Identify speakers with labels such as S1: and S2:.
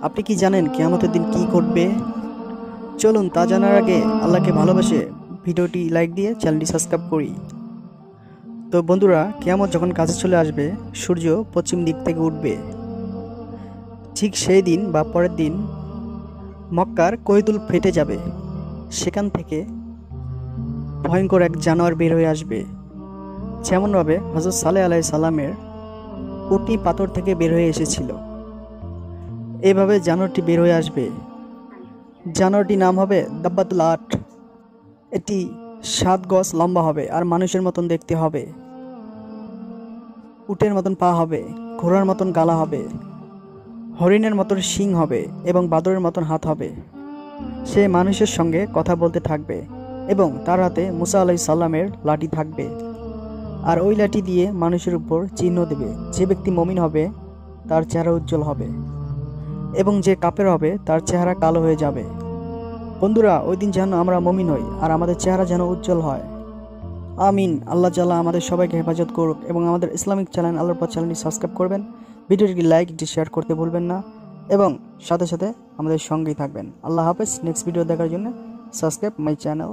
S1: আপনি কি জানেন কিয়ামতের দিন কি ঘটবে? চলুন তা জানার আগে আল্লাহকে ভালোবেসে ভিডিওটি লাইক দিয়ে চ্যানেলটি সাবস্ক্রাইব করি। তো বন্ধুরা, কিয়ামত যখন কাছে চলে আসবে, সূর্য পশ্চিম দিক থেকে উঠবে। ঠিক সেই দিন বা পরের দিন মক্কার কৈতুল ফেটে যাবে। সেখান থেকে ভয়ঙ্কর এক জানোয়ার বের হয়ে আসবে, যেমনভাবে হযরত সালেহ আলাইহিস সালামের উটনি পাথর থেকে বের হয়ে এসেছিল। এভাবে জানোয়ারটি বের হয়ে আসবে। জানোয়ারটির নাম হবে দাব্বাতুল আট। এটি 7 গজ লম্বা হবে আর মানুষের মতন দেখতে হবে। উটের মতন পা হবে, ঘোড়ার মতন গালা হবে, হরিণের মতন শিং হবে এবং বাদরের মতন হাত হবে। সে মানুষের সঙ্গে কথা বলতে থাকবে এবং তার হাতে মুসা আলাইহিস সালামের লাঠি থাকবে। আর ওই লাঠি দিয়ে মানুষের উপর চিহ্ন দেবে। যে ব্যক্তি মুমিন হবে তার চেহারা উজ্জ্বল হবে এবং যে কাফের হবে তার চেহারা কালো হয়ে যাবে। বন্ধুরা, ওই দিন যেন আমরা মুমিন হই আর আমাদের চেহারা যেন উজ্জ্বল হয়। আমিন। আল্লাহ তাআলা আমাদের সবাইকে হেফাজত করুক এবং আমাদের ইসলামিক চ্যানেল আল্লাহর পথ চ্যানেলটি সাবস্ক্রাইব করবেন, ভিডিওটি লাইক দিয়ে শেয়ার করতে ভুলবেন না এবং সাথে সাথে আমাদের সঙ্গেই থাকবেন। আল্লাহ হাফেজ। নেক্সট ভিডিও দেখার জন্য সাবস্ক্রাইব মাই চ্যানেল।